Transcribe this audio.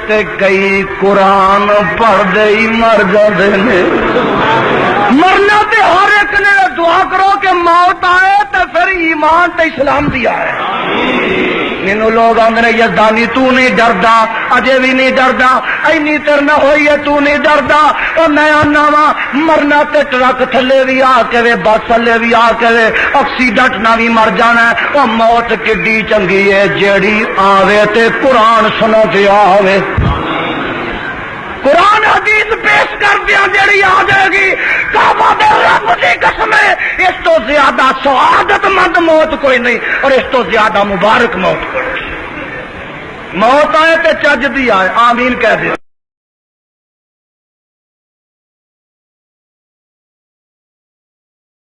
تے کئی قرآن پڑھ دے مر جاندے نے۔ مرنا تے ہر ایک نے دعا کرو کہ موت آئے تے پھر ایمان تے اسلام دی آئے۔ مینوں لوگ آندے یزدانی تو نہیں ڈردا، اجے بھی نہیں ڈردا، اینی تیر نہ ہوئی ہے تو نہیں ڈردا۔ او میں آنا وا مرنا تے ٹرک تھلے بھی آ کے وے، بس تھلے بھی آ کے وے، ایکسیڈنٹ نہ بھی مر جانا ہے۔ او موت کڈی چنگی ہے جیڑی آوے تے قرآن سنا تے آوے۔ قرآن حدیث پیش کر دیا جیڑی آ جائے گی، کعبہ دے رب دی قسم ہے اس تو زیادہ سعادت مند موت کوئی نہیں، اور اس تو زیادہ مبارک موت کوئی نہیں۔ موت آئے تے چج دی آئے، آمین کہہ دے۔